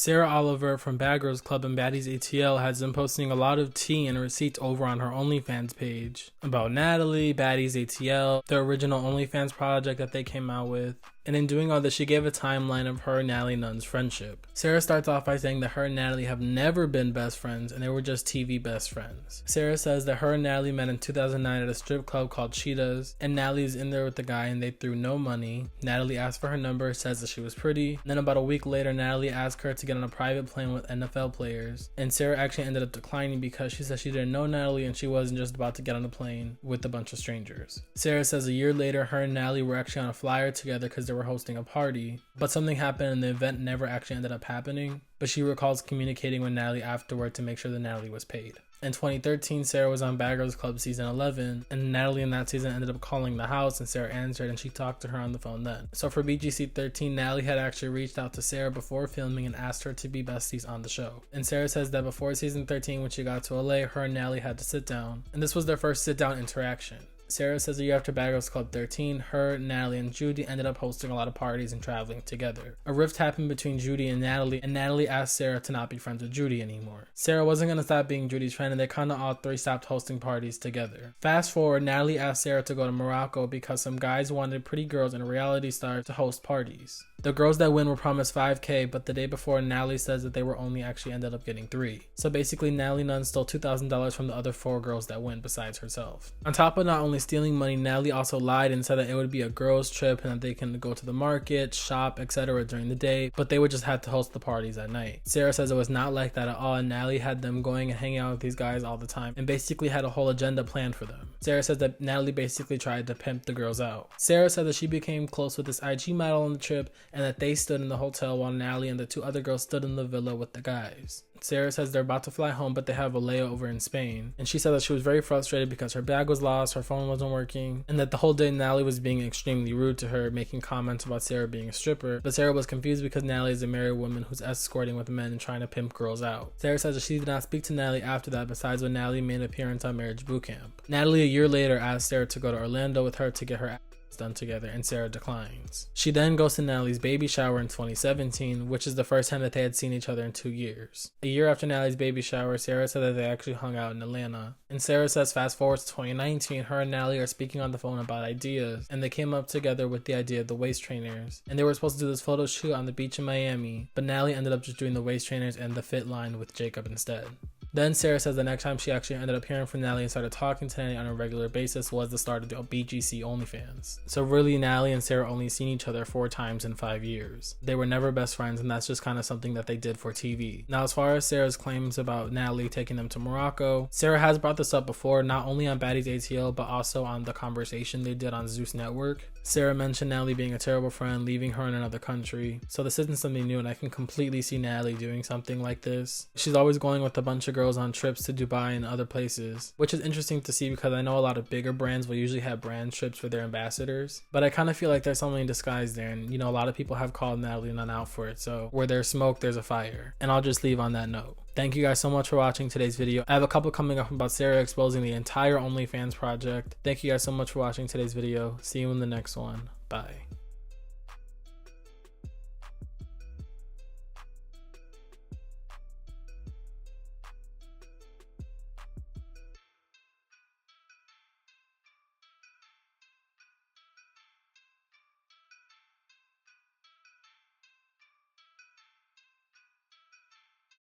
Sarah Oliver from Bad Girls Club and Baddies ATL has been posting a lot of tea and receipts over on her OnlyFans page about Natalie, Baddies ATL, the original OnlyFans project that they came out with. And in doing all this, she gave a timeline of her and Natalie Nunn's friendship. Sarah starts off by saying that her and Natalie have never been best friends and they were just TV best friends. Sarah says that her and Natalie met in 2009 at a strip club called Cheetahs, and Natalie's in there with the guy and they threw no money. Natalie asked for her number, says that she was pretty. And then about a week later, Natalie asked her to get on a private plane with NFL players, and Sarah actually ended up declining because she said she didn't know Natalie and she wasn't just about to get on a plane with a bunch of strangers. Sarah says a year later, her and Natalie were actually on a flyer together because they were hosting a party, but something happened and the event never actually ended up happening, but she recalls communicating with Natalie afterward to make sure that Natalie was paid. In 2013, Sarah was on Bad Girls Club season 11, and Natalie in that season ended up calling the house and Sarah answered and she talked to her on the phone then. So for Bgc13, Natalie had actually reached out to Sarah before filming and asked her to be besties on the show. And Sarah says that before season 13, when she got to LA, her and Natalie had to sit down, and this was their first sit down interaction. Sarah says a year after Bad Girls Club 13, her, Natalie, and Judy ended up hosting a lot of parties and traveling together. A rift happened between Judy and Natalie asked Sarah to not be friends with Judy anymore. Sarah wasn't going to stop being Judy's friend, and they kind of all three stopped hosting parties together. Fast forward, Natalie asked Sarah to go to Morocco because some guys wanted pretty girls and reality stars to host parties. The girls that win were promised $5,000, but the day before, Natalie says that they were only actually ended up getting $3,000. So basically, Natalie Nunn stole $2,000 from the other 4 girls that win besides herself. On top of not only stealing money, Natalie also lied and said that it would be a girls trip and that they can go to the market, shop, etc. during the day, but they would just have to host the parties at night. Sarah says it was not like that at all, and Natalie had them going and hanging out with these guys all the time and basically had a whole agenda planned for them. Sarah says that Natalie basically tried to pimp the girls out. Sarah said that she became close with this IG model on the trip and that they stood in the hotel while Natalie and the 2 other girls stood in the villa with the guys. Sarah says they're about to fly home, but they have a layover in Spain. And she said that she was very frustrated because her bag was lost, her phone wasn't working, and that the whole day Natalie was being extremely rude to her, making comments about Sarah being a stripper. But Sarah was confused because Natalie is a married woman who's escorting with men and trying to pimp girls out. Sarah says that she did not speak to Natalie after that, besides when Natalie made an appearance on Marriage Boot Camp. Natalie a year later asked Sarah to go to Orlando with her to get her done together, and Sarah declines. She then goes to Natalie's baby shower in 2017, which is the first time that they had seen each other in 2 years. A year after Natalie's baby shower, Sarah said that they actually hung out in Atlanta. And Sarah says fast forward to 2019, her and Natalie are speaking on the phone about ideas, and they came up together with the idea of the waist trainers. And they were supposed to do this photo shoot on the beach in Miami, but Natalie ended up just doing the waist trainers and the fit line with Jacob instead. Then Sarah says the next time she actually ended up hearing from Natalie and started talking to Natalie on a regular basis was the start of the Bgc OnlyFans. So really, Natalie and Sarah only seen each other 4 times in 5 years. They were never best friends, and that's just kind of something that they did for TV. Now, as far as Sarah's claims about Natalie taking them to Morocco, Sarah has brought this up before, not only on Baddies ATL, but also on the conversation they did on Zeus Network. Sarah mentioned Natalie being a terrible friend, leaving her in another country. So this isn't something new, and I can completely see Natalie doing something like this. She's always going with a bunch of girls on trips to Dubai and other places, which is interesting to see because I know a lot of bigger brands will usually have brand trips for their ambassadors, but I kind of feel like there's something in disguise there, and a lot of people have called Natalie Nunn out for it, so where there's smoke, there's a fire. And I'll just leave on that note. Thank you guys so much for watching today's video. I have a couple coming up about Sarah exposing the entire OnlyFans project. Thank you guys so much for watching today's video. See you in the next one. Bye.